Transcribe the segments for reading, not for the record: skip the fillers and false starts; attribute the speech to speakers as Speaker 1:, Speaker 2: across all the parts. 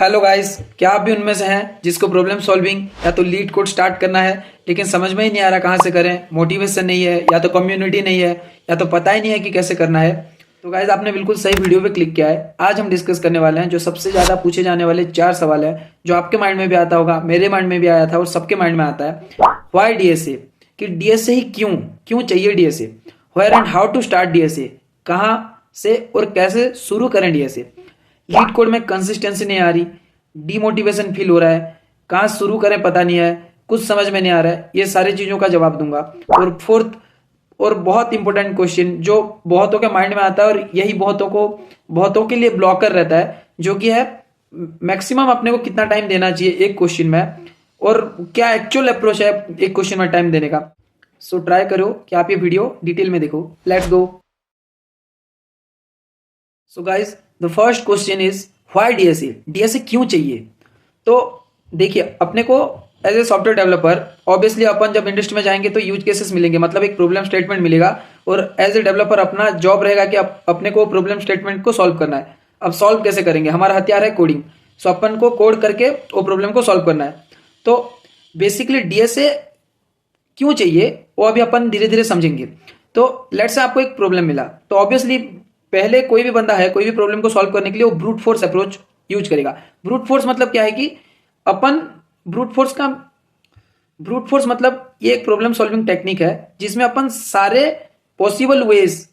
Speaker 1: Hello guys, क्या आप भी उनमें से हैं जिसको प्रॉब्लम सॉल्विंग या तो लीड कोड स्टार्ट करना है लेकिन समझ में ही नहीं आ रहा कहाँ से करें, मोटिवेशन नहीं है या तो कम्युनिटी नहीं है या तो पता ही नहीं है कि कैसे करना है। तो गाइस आपने बिल्कुल सही वीडियो पे क्लिक किया है। आज हम डिस्कस करने वाले हैं जो सबसे ज़्यादा पूछे जाने वाले 4 सवाल है जो आपके माइंड में भी आता होगा, मेरे माइंड में भी आया था और सबके माइंड में आता है। वाई डीएसए, कि डीएसए ही क्यों क्यों चाहिए DSA, where and how to start DSA, कहाँ से और कैसे शुरू करें डीएसए, लीड कोड में कंसिस्टेंसी नहीं आ रही, डीमोटिवेशन फील हो रहा है, कहाँ शुरू करें पता नहीं है, कुछ समझ में नहीं आ रहा है, ये सारी चीज़ों का जवाब दूंगा। और फोर्थ और बहुत इंपॉर्टेंट क्वेश्चन जो बहुतों के माइंड में आता है और यही बहुतों के लिए ब्लॉकर रहता है, जो कि है मैक्सिमम अपने को कितना टाइम देना चाहिए एक क्वेश्चन में और क्या एक्चुअल अप्रोच है एक क्वेश्चन में टाइम देने का। सो ट्राई करो कि आप ये वीडियो डिटेल में देखो। Let's go. So guys the first question is why DSA, DSA क्यों चाहिए। तो देखिए, अपने को as a software developer obviously अपन जब इंडस्ट्री में जाएंगे तो यूज केसेस मिलेंगे, मतलब एक प्रॉब्लम स्टेटमेंट मिलेगा और एज ए डेवलपर अपना जॉब रहेगा कि अपने को प्रॉब्लम स्टेटमेंट को सॉल्व करना है। अब सॉल्व कैसे करेंगे, हमारा हथियार है कोडिंग। सो अपन को कोड करके वो प्रॉब्लम को सॉल्व करना है। तो बेसिकली डीएसए क्यों चाहिए वो अभी अपन धीरे धीरे समझेंगे। तो लेट्स से आपको एक प्रॉब्लम मिला तो ऑब्वियसली पहले कोई भी बंदा है कोई भी प्रॉब्लम को सॉल्व करने के लिए वो ब्रूट फोर्स अप्रोच यूज करेगा। ब्रूट फोर्स मतलब क्या है कि अपन ब्रूट फोर्स मतलब ये एक प्रॉब्लम सॉल्विंग टेक्निक है जिसमें अपन सारे पॉसिबल वेज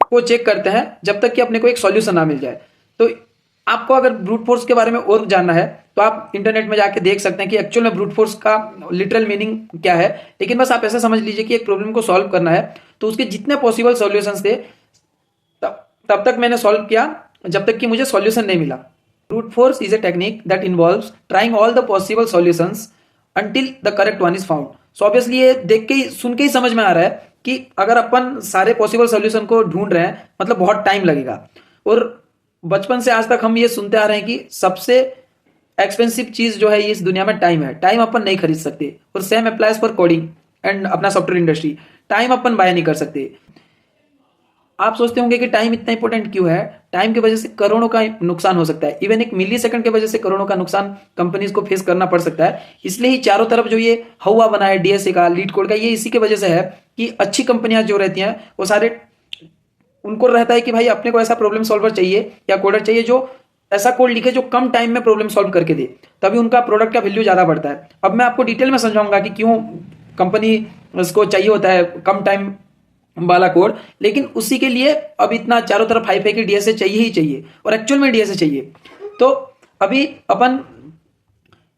Speaker 1: को चेक करते हैं जब तक कि अपने को एक सॉल्यूशन ना मिल जाए। तो आपको अगर ब्रूट फोर्स के बारे में और जानना है तो आप इंटरनेट में जाके देख सकते हैं कि एक्चुअल में ब्रूट फोर्स का लिटरल मीनिंग क्या है। लेकिन बस आप ऐसा समझ लीजिए कि एक प्रॉब्लम को सॉल्व करना है तो उसके जितने पॉसिबल सॉल्यूशंस थे तब तक मैंने सॉल्व किया जब तक कि मुझे सॉल्यूशन नहीं मिला। Brute force is a technique that involves trying all the possible solutions until the correct one is found. So obviously ये देख के ही सुन के ही समझ में आ रहा है कि अगर अपन सारे पॉसिबल सॉल्यूशन को ढूंढ रहे हैं मतलब बहुत टाइम लगेगा। और बचपन से आज तक हम ये सुनते आ रहे हैं कि सबसे एक्सपेंसिव चीज जो है इस दुनिया में टाइम है, टाइम अपन नहीं खरीद सकते। और same applies for coding and अपना सॉफ्टवेयर इंडस्ट्री, टाइम अपन बाय नहीं कर सकते। आप सोचते होंगे कि टाइम इतना इंपॉर्टेंट क्यों है, टाइम की वजह से करोड़ों का नुकसान हो सकता है, इवन एक मिली सेकंड की वजह से करोड़ों का नुकसान कंपनीज को फेस करना पड़ सकता है। इसलिए ही चारों तरफ जो ये हवा बना है डीएसए का, लीड कोड का, ये इसी की वजह से है कि अच्छी कंपनियां जो रहती हैं वो सारे उनको रहता है कि भाई अपने को ऐसा प्रॉब्लम सॉल्वर चाहिए या कोडर चाहिए जो ऐसा कोड लिखे जो कम टाइम में प्रॉब्लम सॉल्व करके दे, तभी उनका प्रोडक्ट का वैल्यू ज्यादा बढ़ता है। अब मैं आपको डिटेल में समझाऊंगा कि क्यों कंपनी को चाहिए होता है कम टाइम वाला कोड, लेकिन उसी के लिए अब इतना चारों तरफ हाइप है कि डीएसए चाहिए ही चाहिए और एक्चुअल में डीएसए चाहिए। तो अभी अपन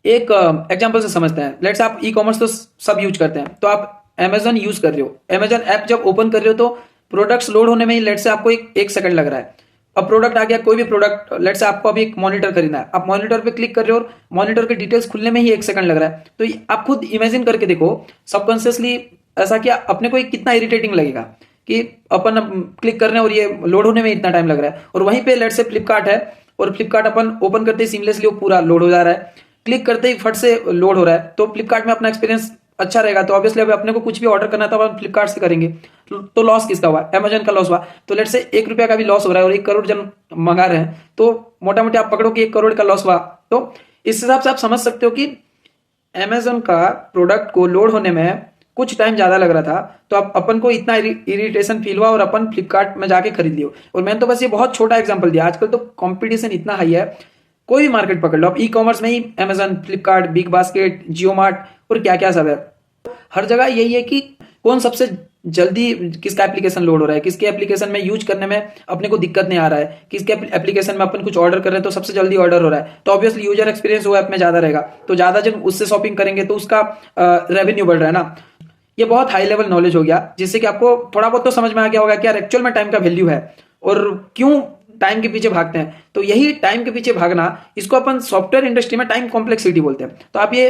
Speaker 1: एक एग्जांपल से समझते हैं। लेट्स आप ई कॉमर्स तो सब यूज करते हैं, तो आप अमेजन यूज कर रहे हो, अमेजन ऐप जब ओपन कर रहे हो तो प्रोडक्ट्स लोड होने में ही लेट्स से आपको एक सेकंड लग रहा है। अब प्रोडक्ट आ गया, कोई भी प्रोडक्ट, लेट्स से आपको अभी एक मॉनिटर खरीदना है, आप मॉनिटर पे क्लिक कर रहे हो और मॉनिटर के डिटेल्स खुलने में ही 1 सेकंड लग रहा है। तो आप खुद इमेजिन करके देखो सबकॉन्शियसली ऐसा क्या अपने को कितना इरिटेटिंग लगेगा कि अपन क्लिक कर रहे हैं और ये लोड होने में इतना टाइम लग रहा है। और वहीं पे लेट्स से फ्लिपकार्ट है और फ्लिपकार्ट अपन ओपन करते ही सीमलेसली वो पूरा लोड हो जा रहा है, क्लिक करते ही फट से लोड हो रहा है। तो फ्लिपकार्ट में अपना एक्सपीरियंस अच्छा रहेगा। तो ऑब्वियसली अब अपने को कुछ भी ऑर्डर करना था अपन फ्लिपकार्ट से करेंगे, तो लॉस किसका हुआ, अमेजन का लॉस हुआ। तो लेट्स से 1 रुपया का भी लॉस हो रहा है और 1 करोड़ जन मंगा रहे हैं तो मोटा मोटी आप पकड़ो कि 1 करोड़ का लॉस हुआ। तो इस हिसाब से आप समझ सकते हो कि अमेजन का प्रोडक्ट को लोड होने में कुछ टाइम ज्यादा लग रहा था, तो अब अपन को इतना इरिटेशन फील हुआ और अपन फ्लिपकार्ट में जाके खरीद लियो। और मैंने तो बस ये बहुत छोटा एग्जांपल दिया, आजकल तो कंपटीशन इतना हाई है, कोई भी मार्केट पकड़ लो। अब ई कॉमर्स में ही अमेजन, फ्लिपकार्ट, बिग बास्केट, जियो मार्ट और क्या क्या सब है। हर जगह यही है कि कौन सबसे जल्दी किसका एप्लीकेशन लोड हो रहा है, किसके एप्लीकेशन में यूज करने में अपने को दिक्कत नहीं आ रहा है, किसके एप्लीकेशन में अपन कुछ ऑर्डर कर रहे हैं तो सबसे जल्दी ऑर्डर हो रहा है। तो ऑब्वियसली यूजर एक्सपीरियंस वो ऐप में ज्यादा रहेगा, तो ज्यादा जन उससे शॉपिंग करेंगे तो उसका रेवेन्यू बढ़ रहा है ना। ये बहुत हाई लेवल नॉलेज हो गया जिससे कि आपको थोड़ा बहुत तो समझ में आ गया होगा कि यार एक्चुअल में टाइम का वैल्यू है और क्यों टाइम के पीछे भागते हैं। तो यही टाइम के पीछे भागना, इसको अपन सॉफ्टवेयर इंडस्ट्री में टाइम कॉम्प्लेक्सिटी बोलते हैं। तो आप ये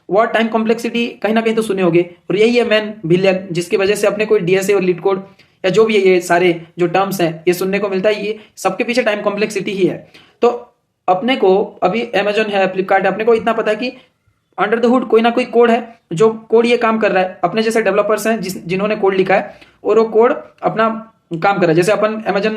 Speaker 1: वर्ड टाइम कॉम्प्लेक्सिटी कहीं ना कहीं तो सुने होंगे और यही है मेन विलेन जिसकी वजह से अपने कोई डीएसए और लीड कोड या जो भी है ये सारे जो टर्म्स हैं ये सुनने को मिलता है। ये सबके पीछे टाइम कॉम्प्लेक्सिटी ही है। तो अपने को अभी अमेजन है, फ्लिपकार्ट है, अपने को इतना पता है कि अंडर द हुड कोई ना कोई कोड है जो कोड ये काम कर रहा है। अपने जैसे डेवलपर्स हैं जिन्होंने कोड लिखा है और वो कोड अपना काम कर रहा है। जैसे अपन अमेजन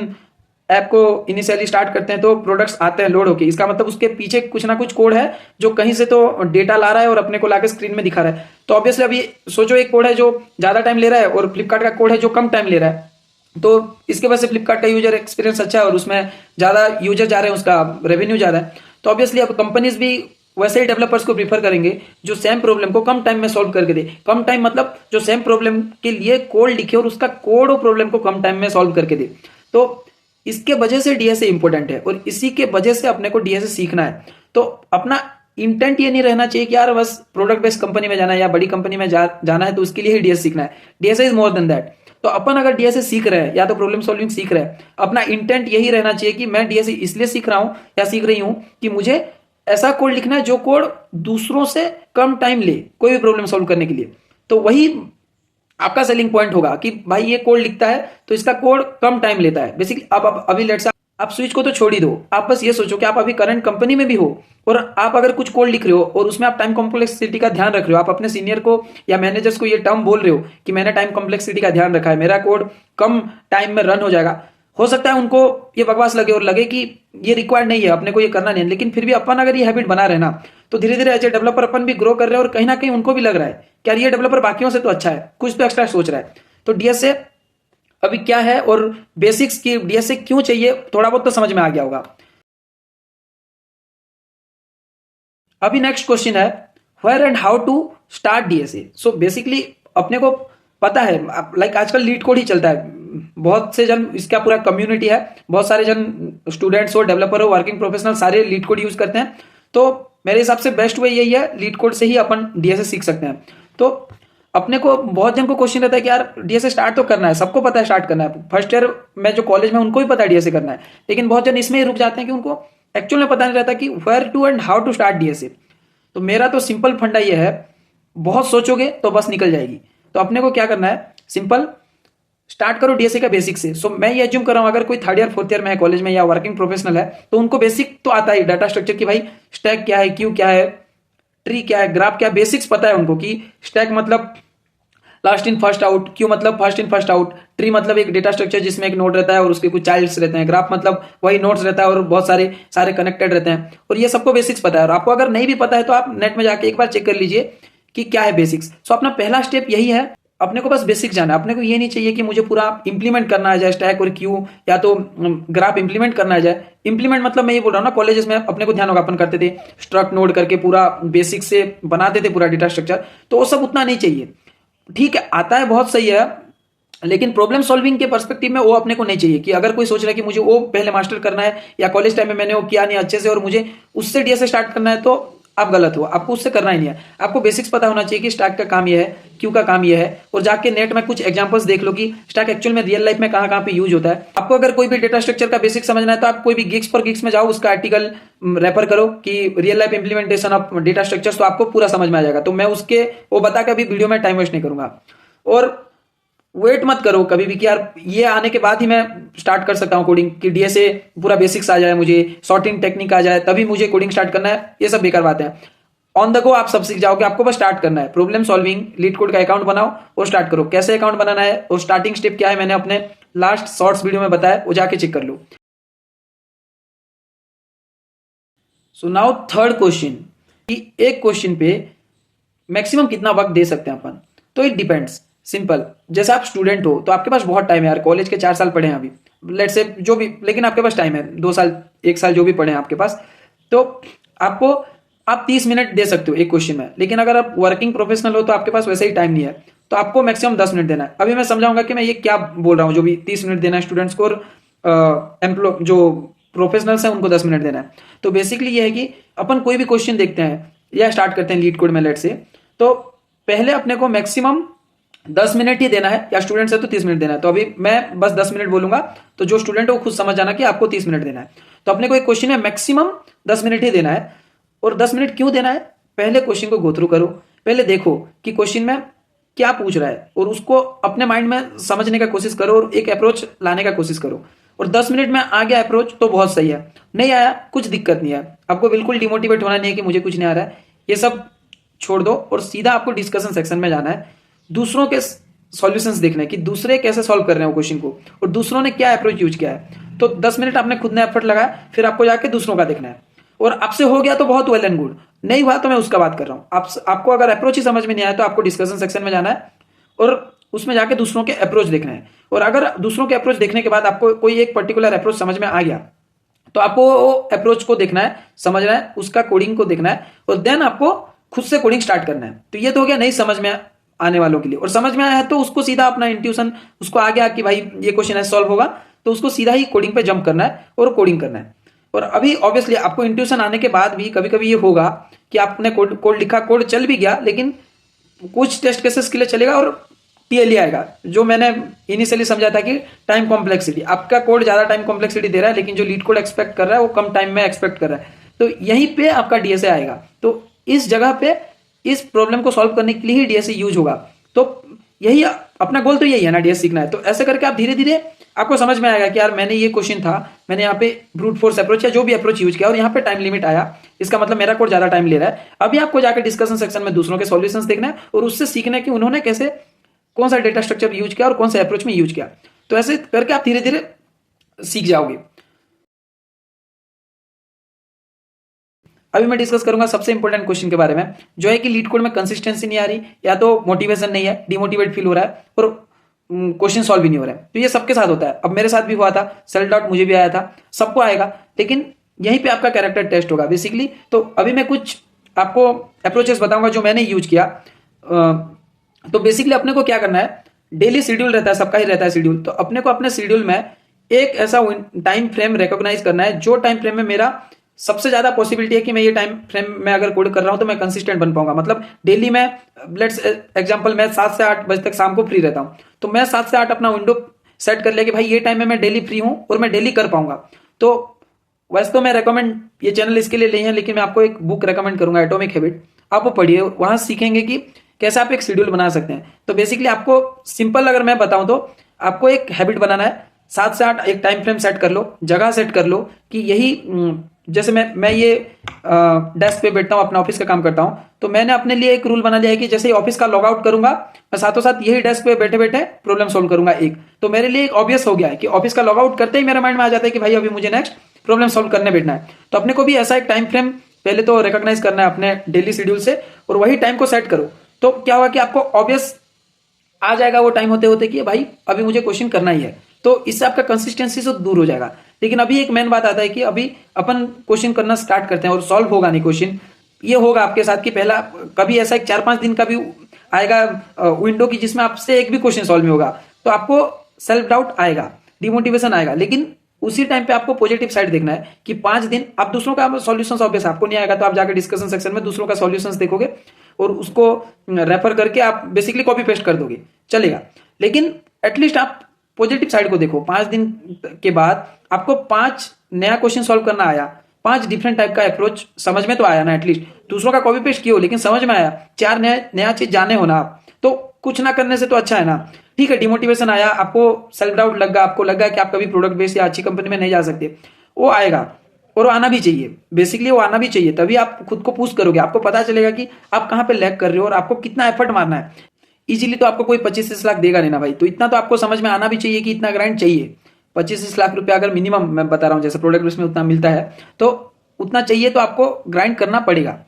Speaker 1: ऐप को इनिशियली स्टार्ट करते हैं तो प्रोडक्ट्स आते हैं लोड होके, इसका मतलब उसके पीछे कुछ ना कुछ कोड है जो कहीं से तो डेटा ला रहा है और अपने को लाके स्क्रीन में दिखा रहा है। तो ऑब्वियसली अभी सोचो एक कोड है जो ज्यादा टाइम ले रहा है और फ्लिपकार्ट का कोड है जो कम टाइम ले रहा है, तो इसके वजह से फ्लिपकार्ट का यूजर एक्सपीरियंस अच्छा है और उसमें ज्यादा यूजर जा रहे हैं, उसका रेवेन्यू ज्यादा है। तो ऑब्वियसली अब कंपनीज भी वैसे ही डेवलपर्स को प्रीफर करेंगे जो सेम प्रॉब्लम को कम टाइम में सॉल्व करके दे। कम टाइम मतलब जो सेम प्रॉब्लम के लिए कोड लिखे और उसका कोड और प्रॉब्लम को कम टाइम में सॉल्व करके दे। तो इसके वजह से डीएसए इंपॉर्टेंट है और इसी के वजह से अपने को डीएसए सीखना है। तो अपना इंटेंट ये नहीं रहना चाहिए कि यार बस प्रोडक्ट बेस्ड कंपनी में जाना है या बड़ी कंपनी में जाना है तो उसके लिए ही डीएसए सीखना है। DSA is more than that. तो अपन अगर डीएसए सीख रहे हैं या तो प्रॉब्लम सॉल्विंग सीख रहे हैं, अपना इंटेंट यही रहना चाहिए कि मैं डीएसए इसलिए सीख रहा हूं या सीख रही हूं कि मुझे ऐसा कोड लिखना है जो कोड दूसरों से कम टाइम ले कोई भी प्रॉब्लम सॉल्व करने के लिए। तो वही आपका सेलिंग पॉइंट होगा कि भाई ये कोड लिखता है तो इसका कोड कम टाइम लेता है। बेसिकली आप अभी लेट्स से आप स्विच को तो छोड़ ही दो, आप बस ये सोचो कि आप अभी करंट कंपनी में भी हो और आप अगर कुछ कोड लिख रहे हो और उसमें आप टाइम कॉम्प्लेक्सिटी का ध्यान रख रहे हो, आप अपने सीनियर को या मैनेजर्स को ये टर्म बोल रहे हो कि मैंने टाइम कॉम्प्लेक्सिटी का ध्यान रखा है, मेरा कोड कम टाइम में रन हो जाएगा। हो सकता है उनको ये बकवास लगे और लगे कि ये रिक्वायर्ड नहीं है, अपने को ये करना नहीं है, लेकिन फिर भी अपन अगर ये हैबिट बना रहे ना तो धीरे धीरे एज ए डेवलपर अपन भी ग्रो कर रहे हैं और कहीं ना कहीं उनको भी लग रहा है कि यार ये डेवलपर बाकियों से तो अच्छा है, कुछ तो एक्स्ट्रा सोच रहा है। तो डीएसए अभी क्या है और बेसिक्स की डीएसए क्यों चाहिए थोड़ा बहुत तो समझ में आ गया होगा। अभी नेक्स्ट क्वेश्चन है where and how to start DSA. So basically अपने को पता है लाइक आजकल लीड कोड ही चलता है, बहुत से जन इसका पूरा कम्युनिटी है, बहुत सारे जन स्टूडेंट्स हो, डेवलपर हो, वर्किंग प्रोफेशनल सारे लीड कोड यूज करते हैं। तो मेरे हिसाब से बेस्ट वे यही है, लीड कोड से ही अपन डीएसए सीख सकते हैं। तो अपने को बहुत जन को क्वेश्चन रहता है कि यार डीएसए स्टार्ट तो करना है, सबको पता है स्टार्ट करना है, फर्स्ट ईयर में जो कॉलेज में उनको भी पता है डीएसए करना है, लेकिन बहुत जन इसमें ही रुक जाते हैं कि उनको एक्चुअल में पता नहीं रहता कि where to and how to start DSA. तो मेरा तो सिंपल फंडा ये है, बहुत सोचोगे तो बस निकल जाएगी। तो अपने को क्या करना है, सिंपल स्टार्ट करो डीएसए का बेसिक से। सो मैं ये एज्यूम कर रहा हूं अगर कोई थर्ड ईयर फोर्थ ईयर में है कॉलेज में या वर्किंग प्रोफेशनल है तो उनको बेसिक तो आता ही डाटा स्ट्रक्चर की, भाई स्टैक क्या है, क्यू क्या है, ट्री क्या है, ग्राफ क्या है, बेसिक्स पता है उनको कि स्टैक मतलब last in first out, queue मतलब first in first out, tree मतलब एक डेटा स्ट्रक्चर जिसमें एक नोड रहता है और उसके कुछ चाइल्ड्स रहते हैं, ग्राफ मतलब वही नोड्स रहता है और बहुत सारे कनेक्टेड रहते हैं, और ये सबको बेसिक्स पता है। और आपको अगर नहीं भी पता है तो आप नेट में जाके एक बार चेक कर लीजिए कि क्या है बेसिक्स। सो अपना पहला स्टेप यही है, अपने को बस बेसिक जाना है। अपने को ये नहीं चाहिए कि मुझे पूरा इंप्लीमेंट करना आ जाए स्टैक और क्यू या तो ग्राफ इंप्लीमेंट करना आ जाए। इंप्लीमेंट मतलब मैं ये बोल रहा हूँ ना, कॉलेजेस में अपने को ध्यान होगा अपन करते थे स्ट्रक्ट नोड करके पूरा बेसिक से बनाते थे पूरा डेटा स्ट्रक्चर, तो वो सब उतना नहीं चाहिए। ठीक है आता है बहुत सही है, लेकिन प्रॉब्लम सॉल्विंग के पर्सपेक्टिव में वो अपने को नहीं चाहिए कि अगर कोई सोच रहा है कि मुझे वो पहले मास्टर करना है या कॉलेज टाइम में मैंने वो किया नहीं अच्छे से और मुझे उससे डीएसए स्टार्ट करना है, तो आप गलत हो। आपको उससे करना ही नहीं है, आपको बेसिक्स पता होना चाहिए कि स्टैक का काम ये है, क्यू का काम ये है, और जाके नेट में कुछ एग्जांपल्स देख लो कि स्टैक एक्चुअल में रियल लाइफ में कहां कहां पे यूज होता है। आपको अगर कोई भी डेटा स्ट्रक्चर का बेसिक समझना है तो आप कोई भी गिग्स पर गिग्स में जाओ, उसका आर्टिकल रेफर करो कि real life implementation of data structures, तो आपको पूरा समझ में आ जाएगा। तो मैं उसके वो बता के अभी वीडियो में टाइम वेस्ट नहीं करूंगा। और वेट मत करो कभी भी कि यार ये आने के बाद ही मैं स्टार्ट कर सकता हूं कोडिंग, कि डीएसए पूरा बेसिक्स आ जाए, मुझे सॉर्टिंग टेक्निक आ जाए तभी मुझे कोडिंग स्टार्ट करना है, ये सब बेकार बातें हैं। ऑन द गो आप सब सीख जाओगे, आपको बस स्टार्ट करना है। प्रॉब्लम सॉल्विंग लीड कोड का अकाउंट बनाओ और स्टार्ट करो। कैसे अकाउंट बनाना है और स्टार्टिंग स्टेप क्या है मैंने अपने लास्ट शॉर्ट्स वीडियो में बताया, वो जाके चेक कर लो। सो नाउ थर्ड क्वेश्चन, कि एक क्वेश्चन पे मैक्सिमम कितना वक्त दे सकते हैं अपन। तो इट डिपेंड्स, सिंपल। जैसे आप स्टूडेंट हो तो आपके पास बहुत टाइम है यार, कॉलेज के 4 साल पढ़े हैं अभी लेट्स से जो भी, लेकिन आपके पास टाइम है 2 साल 1 साल जो भी पढ़े हैं आपके पास, तो आपको आप 30 मिनट दे सकते हो एक क्वेश्चन में। लेकिन अगर आप वर्किंग प्रोफेशनल हो तो आपके पास वैसे ही टाइम नहीं है, तो आपको मैक्सिमम 10 मिनट देना है। अभी मैं समझाऊंगा कि मैं ये क्या बोल रहा हूँ, जो भी 30 मिनट देना है स्टूडेंट्स को और एम्प्लॉय जो प्रोफेशनल्स हैं उनको 10 मिनट देना है। तो बेसिकली ये है कि अपन कोई भी क्वेश्चन देखते हैं या स्टार्ट करते हैं लीड कोड में लेट से, तो पहले अपने को मैक्सिमम 10 मिनट ही देना है, या स्टूडेंट्स है तो 30 मिनट देना है। तो अभी मैं बस 10 मिनट बोलूंगा, तो जो स्टूडेंट है वो खुद समझ जाना कि आपको 30 मिनट देना है। तो अपने को एक क्वेश्चन है मैक्सिमम 10 मिनट ही देना है। और 10 मिनट क्यों देना है, पहले क्वेश्चन को गो थ्रू करो, पहले देखो कि क्वेश्चन में क्या पूछ रहा है और उसको अपने माइंड में समझने का कोशिश करो और एक अप्रोच लाने का कोशिश करो। और 10 मिनट में आ गया अप्रोच तो बहुत सही है, नहीं आया कुछ दिक्कत नहीं है। आपको बिल्कुल डिमोटिवेट होना नहीं है कि मुझे कुछ नहीं आ रहा है, ये सब छोड़ दो और सीधा आपको डिस्कशन सेक्शन में जाना है। दूसरों के सॉल्यूशंस देखना है कि दूसरे कैसे सॉल्व कर रहे हैं क्वेश्चन को और दूसरों ने क्या अप्रोच यूज किया है। तो 10 मिनट आपने खुद ने एफर्ट लगाया, फिर आपको जाके दूसरों का देखना है। और आपसे हो गया तो बहुत वेल एंड गुड, नहीं हुआ तो मैं उसका बात कर रहा हूं। आपको अगर अप्रोच ही समझ में नहीं आया तो आपको डिस्कशन सेक्शन में जाना है और उसमें जाके दूसरों के अप्रोच देखना है। और अगर दूसरों के अप्रोच देखने के बाद आपको कोई एक पर्टिकुलर अप्रोच समझ में आ गया तो आपको वो अप्रोच को देखना है, समझना है, उसका कोडिंग को देखना है और देन आपको खुद से कोडिंग स्टार्ट करना है। तो ये तो हो गया नहीं समझ में आने वालों के लिए। और समझ में आया है तो उसको सीधा अपना इंट्यूशन उसको आ गया कि भाई ये क्वेश्चन है सॉल्व होगा, तो उसको सीधा ही कोडिंग पे जंप करना है और कोडिंग करना है। और अभी ऑब्वियसली आपको इंट्यूशन आने के बाद भी कभी कभी ये होगा कि आपने कोड लिखा, कोड चल भी गया, लेकिन कुछ टेस्ट केसेस के लिए चलेगा और टीएलई आएगा। जो मैंने इनिशियली समझा था कि टाइम कॉम्प्लेक्सिटी, आपका कोड ज्यादा टाइम कॉम्प्लेक्सिटी दे रहा है लेकिन जो लीड कोड एक्सपेक्ट कर रहा है वो कम टाइम में एक्सपेक्ट कर रहा है, तो यहीं पे आपका डीएसए आएगा। तो इस जगह पे इस प्रॉब्लम को सॉल्व करने के लिए ही डीएसए यूज होगा। तो यही अपना गोल तो यही है ना, डीएसए सीखना है। तो ऐसे करके आप धीरे धीरे आपको समझ में आएगा कि यार मैंने ये क्वेश्चन था, मैंने यहाँ पे ब्रूट फोर्स अप्रोच या जो भी अप्रोच यूज किया और यहाँ पे टाइम लिमिट आया, इसका मतलब मेरा कोड ज्यादा टाइम ले रहा है। अभी आपको जाकर डिस्कशन सेक्शन में दूसरों के सॉल्यूशंस देखना है और उससे सीखना है कि उन्होंने कैसे कौन सा डेटा स्ट्रक्चर यूज किया और कौन सा अप्रोच में यूज किया। तो ऐसे करके आप धीरे धीरे सीख जाओगे। अभी मैं डिस्कस करूंगा सबसे इंपॉर्टेंट क्वेश्चन के बारे में, जो है कि लीड कोड में कंसिस्टेंसी नहीं आ रही, या तो मोटिवेशन नहीं है, डिमोटिवेट फील हो रहा है और क्वेश्चन सॉल्व भी नहीं हो रहा है। तो ये सबके साथ होता है। अब मेरे साथ भी हुआ था, सेल्फ डाउट मुझे भी आया था, सबको आएगा, लेकिन यहीं पे आपका कैरेक्टर टेस्ट होगा बेसिकली। तो अभी मैं कुछ आपको अप्रोचेस बताऊंगा जो मैंने यूज किया। तो बेसिकली अपने को क्या करना है, डेली शेड्यूल रहता है, सबका ही रहता है शेड्यूल। तो अपने को अपने शेड्यूल में एक ऐसा टाइम फ्रेम रिकॉग्नाइज करना है जो टाइम फ्रेम में मेरा सबसे ज्यादा पॉसिबिलिटी है कि मैं ये टाइम फ्रेम में अगर कोड कर रहा हूं तो मैं कंसिस्टेंट बन पाऊंगा। मतलब डेली में लेट्स एग्जांपल मैं 7 से 8 बजे तक शाम को फ्री रहता हूं, तो मैं 7 से 8 अपना विंडो सेट कर लिया कि भाई ये टाइम में मैं डेली फ्री हूं और मैं डेली कर पाऊंगा। तो वैसे तो मैं रेकमेंड ये चैनल इसके लिए नहीं है, लेकिन मैं आपको एक बुक रेकमेंड करूंगा, एटॉमिक हैबिट। आप वो पढ़िए, वहां सीखेंगे कि कैसे आप एक शेड्यूल बना सकते हैं। तो बेसिकली आपको सिंपल अगर मैं बताऊं तो आपको एक हैबिट बनाना है, 7 से 8 एक टाइम फ्रेम सेट कर लो, जगह सेट कर लो कि यही जैसे मैं ये डेस्क पे बैठता हूँ, अपना ऑफिस का काम करता हूँ, तो मैंने अपने लिए एक रूल बना लिया है कि जैसे ही ऑफिस का लॉग आउट करूंगा मैं साथों साथ यही डेस्क पे बैठे बैठे प्रॉब्लम सॉल्व करूंगा एक। तो मेरे लिए एक ऑब्वियस हो गया है कि ऑफिस का लॉग आउट करते ही मेरे माइंड में आ जाता है कि भाई अभी मुझे नेक्स्ट प्रॉब्लम सॉल्व करने बैठना है। तो अपने को भी ऐसा एक टाइम फ्रेम पहले तो रिकॉग्नाइज करना है अपने डेली शेड्यूल से और वही टाइम को सेट करो। तो क्या हुआ कि आपको ऑब्वियस आ जाएगा वो टाइम होते होते कि भाई अभी मुझे क्वेश्चन करना ही है। तो इससे आपका कंसिस्टेंसी से दूर हो जाएगा। लेकिन अभी एक मेन बात आता है कि अभी अपन क्वेश्चन करना स्टार्ट करते हैं और सॉल्व होगा नहीं क्वेश्चन। ये होगा आपके साथ कि पहला कभी ऐसा एक 4-5 दिन का भी आएगा विंडो की जिसमें आपसे एक भी क्वेश्चन सॉल्व नहीं होगा, तो आपको सेल्फ डाउट आएगा, डिमोटिवेशन आएगा। लेकिन उसी टाइम पे आपको पॉजिटिव साइड देखना है कि 5 दिन आप दूसरों का सॉल्यूशंस, ऑब्वियस आपको नहीं आएगा तो आप जाकर डिस्कशन सेक्शन में दूसरों का सॉल्यूशंस देखोगे और उसको रेफर करके आप बेसिकली कॉपी पेस्ट कर दोगे, चलेगा। लेकिन एटलीस्ट आप पॉजिटिव साइड को देखो। 5 दिन के बाद आपको 5 नया क्वेश्चन सॉल्व करना आया, 5 डिफरेंट टाइप का अप्रोच समझ में तो आया ना, एटलीस्ट दूसरों का कॉपी पेस्ट किया लेकिन समझ में आया, 4 नया चीज जाने हो ना आप, तो कुछ ना करने से तो अच्छा है ना। ठीक है, डिमोटिवेशन आया, आपको सेल्फ डाउट लगा, आपको लगा कि आप कभी प्रोडक्ट बेस्ड या अच्छी कंपनी में नहीं जा सकते, वो आएगा और वो आना भी चाहिए। बेसिकली वो आना भी चाहिए, तभी आप खुद को पुश करोगे, आपको पता चलेगा कि आप कहाँ पे लैग कर रहे हो और आपको कितना एफर्ट मारना है। इजीली तो आपको कोई 25-30 लाख देगा नहीं ना भाई, तो इतना तो आपको समझ में आना भी चाहिए कि इतना ग्राइंड चाहिए। 25-30 लाख रुपया अगर मिनिमम मैं बता रहा हूँ, जैसे प्रोडक्ट बेस में उतना मिलता है तो उतना चाहिए, तो आपको ग्राइंड करना पड़ेगा।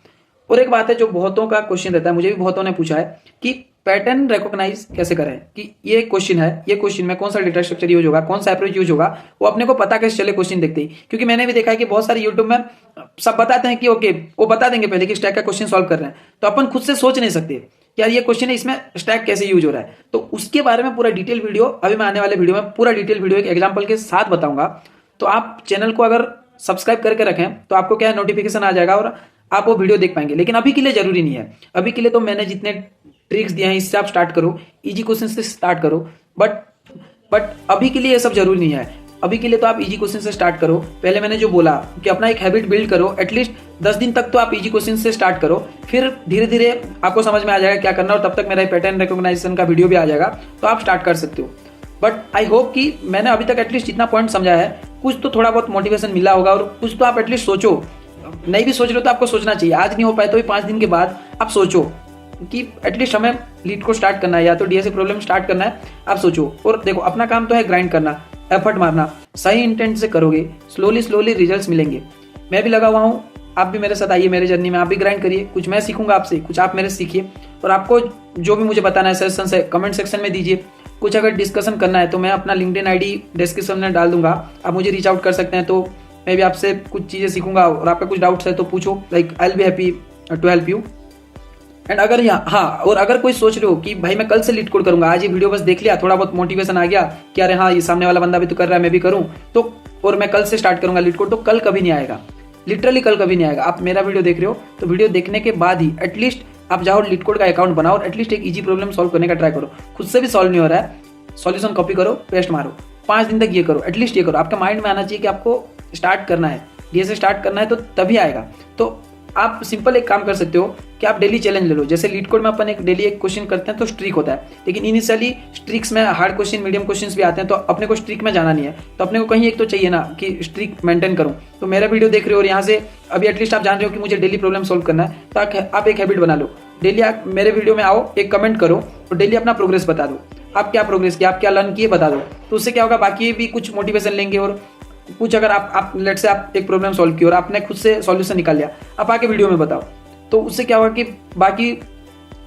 Speaker 1: और एक बात है जो बहुतों का क्वेश्चन रहता है, मुझे भी बहुतों ने पूछा है कि पैटर्न रिकॉग्नाइज कैसे करें, कि ये क्वेश्चन है, ये क्वेश्चन में कौन सा डेटा स्ट्रक्चर यूज होगा, कौन सा अप्रोच यूज होगा, वो अपने को पता कैसे चले क्वेश्चन देखते ही। क्योंकि मैंने भी देखा है कि बहुत सारे यूट्यूब में सब बताते हैं कि ओके, वो बता देंगे पहले कि स्टैक का क्वेश्चन सॉल्व कर रहे हैं, तो अपन खुद से सोच नहीं सकते यार ये क्वेश्चन है, इसमें स्टैक कैसे यूज हो रहा है। तो उसके बारे में पूरा डिटेल वीडियो अभी मैं आने वाले वीडियो में पूरा डिटेल वीडियो एक एग्जांपल के साथ बताऊंगा। तो आप चैनल को अगर सब्सक्राइब करके रखें तो आपको क्या है, नोटिफिकेशन आ जाएगा और आप वो वीडियो देख पाएंगे। लेकिन अभी के लिए जरूरी नहीं है, अभी के लिए तो मैंने जितने ट्रिक्स दिए हैं इससे आप स्टार्ट करो, इजी क्वेश्चन से स्टार्ट करो। बट अभी के लिए ये सब जरूरी नहीं है। अभी के लिए तो आप इजी क्वेश्चन से स्टार्ट करो। पहले मैंने जो बोला कि अपना एक हैबिट बिल्ड करो, एटलीस्ट 10 दिन तक तो आप इजी क्वेश्चन से स्टार्ट करो, फिर धीरे धीरे आपको समझ में आ जाएगा क्या करना, और तब तक मेरा पैटर्न रिकॉग्नाइजेशन का वीडियो भी आ जाएगा, तो आप स्टार्ट कर सकते हो। बट आई होप कि मैंने अभी तक एटलीस्ट इतना पॉइंट समझा है, कुछ तो थोड़ा बहुत मोटिवेशन मिला होगा और कुछ तो आप एटलीस्ट सोचो। नहीं भी सोच रहे हो तो आपको सोचना चाहिए, आज नहीं हो पाए तो भी 5 दिन के बाद आप सोचो कि एटलीस्ट हमें लीड को स्टार्ट करना है या तो डीएसए प्रॉब्लम स्टार्ट करना है, आप सोचो। और देखो अपना काम तो है ग्राइंड करना, एफर्ट मारना, सही इंटेंट से करोगे, स्लोली स्लोली रिजल्ट्स मिलेंगे। मैं भी लगा हुआ हूँ, आप भी मेरे साथ आइए मेरे जर्नी में, आप भी ग्राइंड करिए, कुछ मैं सीखूंगा आपसे, कुछ आप मेरे से सीखिए। और आपको जो भी मुझे बताना है सजेशन है कमेंट सेक्शन में दीजिए। कुछ अगर डिस्कशन करना है तो मैं अपना लिंक्डइन आईडी डिस्क्रिप्शन में डाल दूंगा, आप मुझे रीच आउट कर सकते हैं। तो मैं भी आपसे कुछ चीज़ें सीखूंगा, और आपका कुछ डाउट्स है तो पूछो, like I will be happy to help you. And अगर और अगर कोई सोच रहे हो कि भाई मैं कल से लीड कोड करूंगा, आज ये वीडियो बस देख लिया, थोड़ा बहुत मोटिवेशन आ गया कि अरे हाँ ये सामने वाला बंदा भी तो कर रहा है, मैं भी करूँ, तो और मैं कल से स्टार्ट करूंगा लीड कोड, तो कल कभी नहीं आएगा, लिटरली कल कभी नहीं आएगा। आप मेरा वीडियो देख रहे हो तो वीडियो देखने के बाद ही एटलीस्ट आप जाओ लीड कोड का अकाउंट बनाओ और एटलीस्ट एक इजी प्रॉब्लम सॉल्व करने का ट्राई करो। खुद से भी सॉल्व नहीं हो रहा है, सॉल्यूशन कॉपी करो, पेस्ट मारो, 5 दिन तक ये करो, एटलीस्ट ये करो। आपके माइंड में आना चाहिए कि आपको स्टार्ट करना है, डीएसए स्टार्ट करना है, तो तभी आएगा। तो आप सिंपल एक काम कर सकते हो कि आप डेली चैलेंज ले लो। जैसे लीड कोड में अपन एक डेली एक क्वेश्चन करते हैं तो स्ट्रीक होता है, लेकिन इनिशियली स्ट्रीक्स में हार्ड क्वेश्चन मीडियम क्वेश्चंस भी आते हैं, तो अपने को स्ट्रीक में जाना नहीं है, तो अपने को कहीं एक तो चाहिए ना कि स्ट्रीक मेंटेन करूं। तो मेरा वीडियो देख रहे हो और यहाँ से अभी एटलीस्ट आप जान रहे हो कि मुझे डेली प्रॉब्लम सॉल्व करना है, तो आप एक हैबिट बना लो, डेली आप मेरे वीडियो में आओ, एक कमेंट करो और डेली अपना प्रोग्रेस बता दो, आप क्या प्रोग्रेस किया, आप क्या लर्न किए बता दो। तो उससे क्या होगा, बाकी भी कुछ मोटिवेशन लेंगे। और कुछ अगर आप लेट से आप एक प्रॉब्लम सॉल्व की और आपने खुद से सॉल्यूशन निकाल लिया, आप आके वीडियो में बताओ, तो उससे क्या होगा कि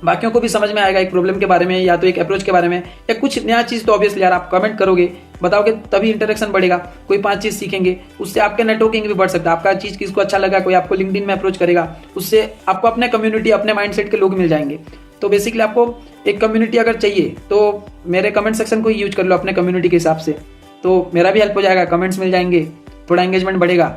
Speaker 1: बाकियों को भी समझ में आएगा एक प्रॉब्लम के बारे में, या तो एक अप्रोच के बारे में, या कुछ नया चीज़। तो ऑब्वियसली यार आप कमेंट करोगे, बताओगे, तभी इंटरेक्शन बढ़ेगा, कोई 5 चीज़ सीखेंगे, उससे आपका नेटवर्किंग भी बढ़ सकता है। आपका चीज़ किसको अच्छा लगा, कोई आपको लिंक्डइन में अप्रोच करेगा, उससे आपको अपने कम्युनिटी, अपने माइंडसेट के लोग मिल जाएंगे। तो बेसिकली आपको एक कम्युनिटी अगर चाहिए तो मेरे कमेंट सेक्शन को ही यूज कर लो अपने कम्युनिटी के हिसाब से, तो मेरा भी हेल्प हो जाएगा, कमेंट्स मिल जाएंगे, थोड़ा एंगेजमेंट बढ़ेगा।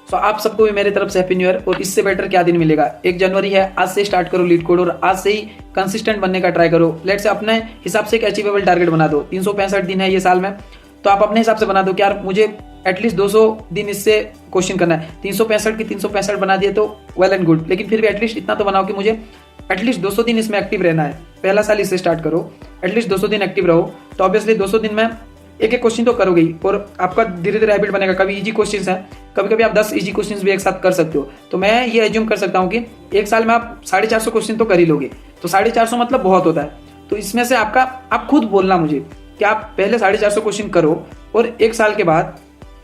Speaker 1: सो आप सबको भी मेरे तरफ से हैप्पी न्यू ईयर। और इससे बेटर क्या दिन मिलेगा, 1 जनवरी है, आज से स्टार्ट करो लीड कोड और आज से ही कंसिस्टेंट बनने का ट्राई करो। लेट से अपने हिसाब से एक अचीवेबल टारगेट बना दो। 365 दिन है ये साल में, तो आप अपने हिसाब से बना दो कि यार मुझे एटलीस्ट 200 दिन इससे क्वेश्चन करना है। 365 की 365 बना दिए तो वेल एंड गुड, लेकिन फिर भी एटलीस्ट इतना तो बनाओ कि मुझे एटलीस्ट 200 दिन इसमें एक्टिव रहना है। पहला साल इससे स्टार्ट करो, एटलीस्ट 200 दिन एक्टिव रहो, तो ऑब्वियसली 200 दिन में एक क्वेश्चन तो करोगे ही, और आपका धीरे धीरे हैबिट बनेगा। कभी इजी क्वेश्चंस है, कभी कभी आप 10 इजी क्वेश्चंस भी एक साथ कर सकते हो। तो मैं ये एज्यूम कर सकता हूँ कि एक साल में आप 450 क्वेश्चन तो कर ही लोगे, तो 450 मतलब बहुत होता है। तो इसमें से आप खुद बोलना मुझे कि आप पहले 450 क्वेश्चन करो, और 1 साल के बाद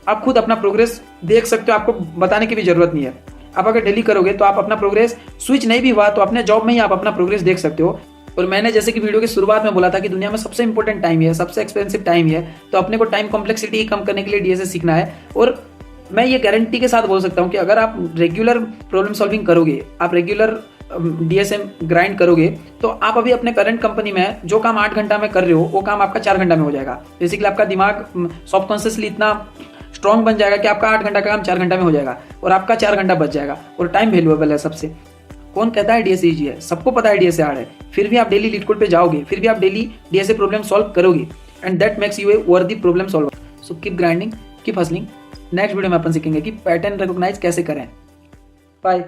Speaker 1: आप खुद अपना प्रोग्रेस देख सकते हो, आपको बताने की भी जरूरत नहीं है। आप अगर डेली करोगे तो आप अपना प्रोग्रेस, स्विच नहीं भी हुआ तो अपने जॉब में ही आप अपना प्रोग्रेस देख सकते हो। और मैंने जैसे कि वीडियो की शुरुआत में बोला था कि दुनिया में सबसे इंपॉर्टेंट टाइम है, सबसे एक्सपेंसिव टाइम है, तो अपने को टाइम कॉम्प्लेक्सिटी कम करने के लिए डीएसए सीखना है। और मैं ये गारंटी के साथ बोल सकता हूँ कि अगर आप रेगुलर प्रॉब्लम सॉल्विंग करोगे, आप रेगुलर डीएसए ग्राइंड करोगे, तो आप अभी अपने करंट कंपनी में जो काम 8 घंटा में कर रहे हो वो काम आपका 4 घंटा में हो जाएगा। बेसिकली आपका दिमाग सबकॉन्शियसली इतना स्ट्रॉन्ग बन जाएगा कि आपका 8 घंटा का काम 4 घंटा में हो जाएगा, और आपका 4 घंटा बच जाएगा। और टाइम वैल्यूएबल है सबसे। कौन कहता है डीएसए इजी है, सबको पता है डीएसए हार्ड है, फिर भी आप डेली लीड कोड पे जाओगे, फिर भी आप डेली डीएसए प्रॉब्लम सॉल्व करोगे, and that makes U A वर्दी problem solver. So keep grinding, keep hustling. Next video में अपन सीखेंगे कि पैटर्न रिकॉग्नाइज कैसे करें। बाय।